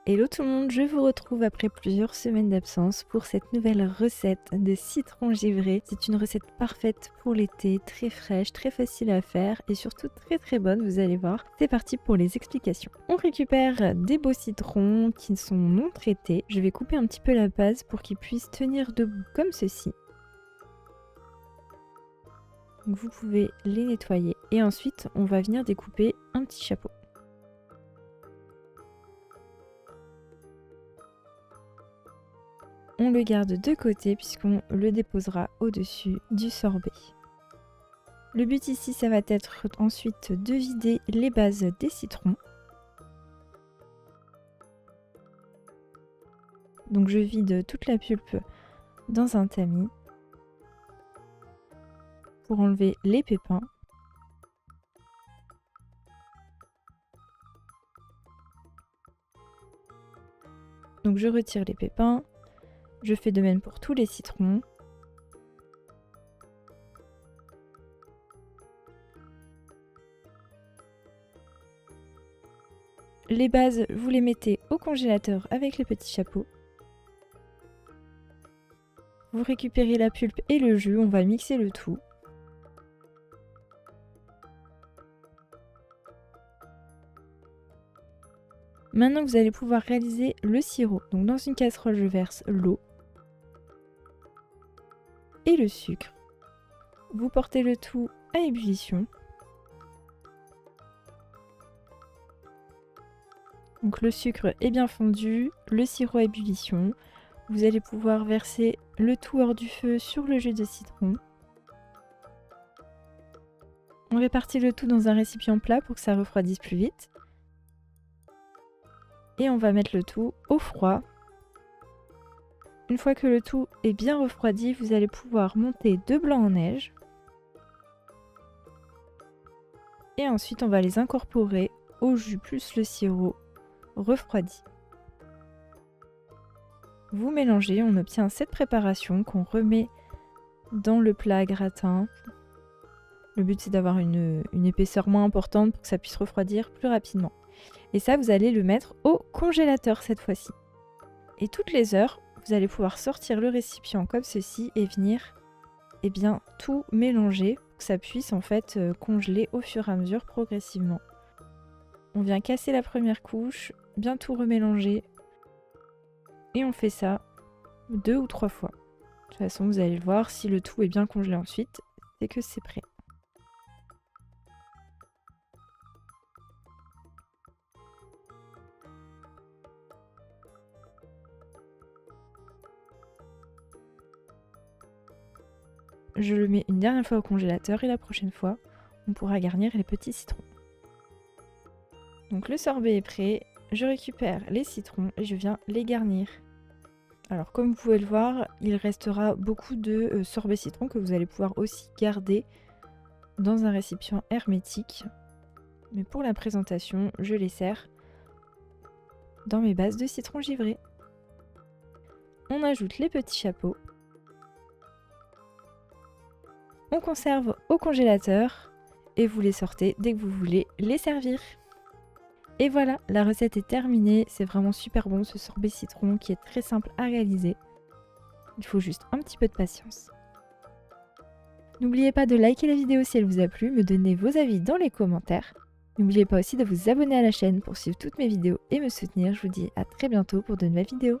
Hello tout le monde, je vous retrouve après plusieurs semaines d'absence pour cette nouvelle recette de citron givré. C'est une recette parfaite pour l'été, très fraîche, très facile à faire et surtout très bonne, vous allez voir. C'est parti pour les explications. On récupère des beaux citrons qui sont non traités. Je vais couper un petit peu la base pour qu'ils puissent tenir debout comme ceci. Donc vous pouvez les nettoyer et ensuite on va venir découper un petit chapeau. On le garde de côté puisqu'on le déposera au-dessus du sorbet. Le but ici, ça va être ensuite de vider les bases des citrons. Donc je vide toute la pulpe dans un tamis pour enlever les pépins. Donc je retire les pépins. Je fais de même pour tous les citrons. Les bases, vous les mettez au congélateur avec les petits chapeaux. Vous récupérez la pulpe et le jus, on va mixer le tout. Maintenant, vous allez pouvoir réaliser le sirop. Donc dans une casserole, je verse l'eau et le sucre. Vous portez le tout à ébullition. Donc le sucre est bien fondu, le sirop à ébullition. Vous allez pouvoir verser le tout hors du feu sur le jus de citron. On répartit le tout dans un récipient plat pour que ça refroidisse plus vite. Et on va mettre le tout au froid. Une fois que le tout est bien refroidi, vous allez pouvoir monter 2 blancs en neige. Et ensuite, on va les incorporer au jus plus le sirop refroidi. Vous mélangez, on obtient cette préparation qu'on remet dans le plat à gratin. Le but, c'est d'avoir une épaisseur moins importante pour que ça puisse refroidir plus rapidement. Et ça, vous allez le mettre au congélateur cette fois-ci. Et toutes les heures, vous allez pouvoir sortir le récipient comme ceci et venir tout mélanger pour que ça puisse en fait congeler au fur et à mesure progressivement. On vient casser la première couche, bien tout remélanger. Et on fait ça 2 ou 3 fois. De toute façon, vous allez le voir, si le tout est bien congelé ensuite, c'est que c'est prêt. Je le mets une dernière fois au congélateur et la prochaine fois, on pourra garnir les petits citrons. Donc le sorbet est prêt, je récupère les citrons et je viens les garnir. Alors comme vous pouvez le voir, il restera beaucoup de sorbet citron que vous allez pouvoir aussi garder dans un récipient hermétique. Mais pour la présentation, je les sers dans mes bases de citron givré. On ajoute les petits chapeaux. On conserve au congélateur et vous les sortez dès que vous voulez les servir. Et voilà, la recette est terminée. C'est vraiment super bon ce sorbet citron qui est très simple à réaliser. Il faut juste un petit peu de patience. N'oubliez pas de liker la vidéo si elle vous a plu, me donner vos avis dans les commentaires. N'oubliez pas aussi de vous abonner à la chaîne pour suivre toutes mes vidéos et me soutenir. Je vous dis à très bientôt pour de nouvelles vidéos.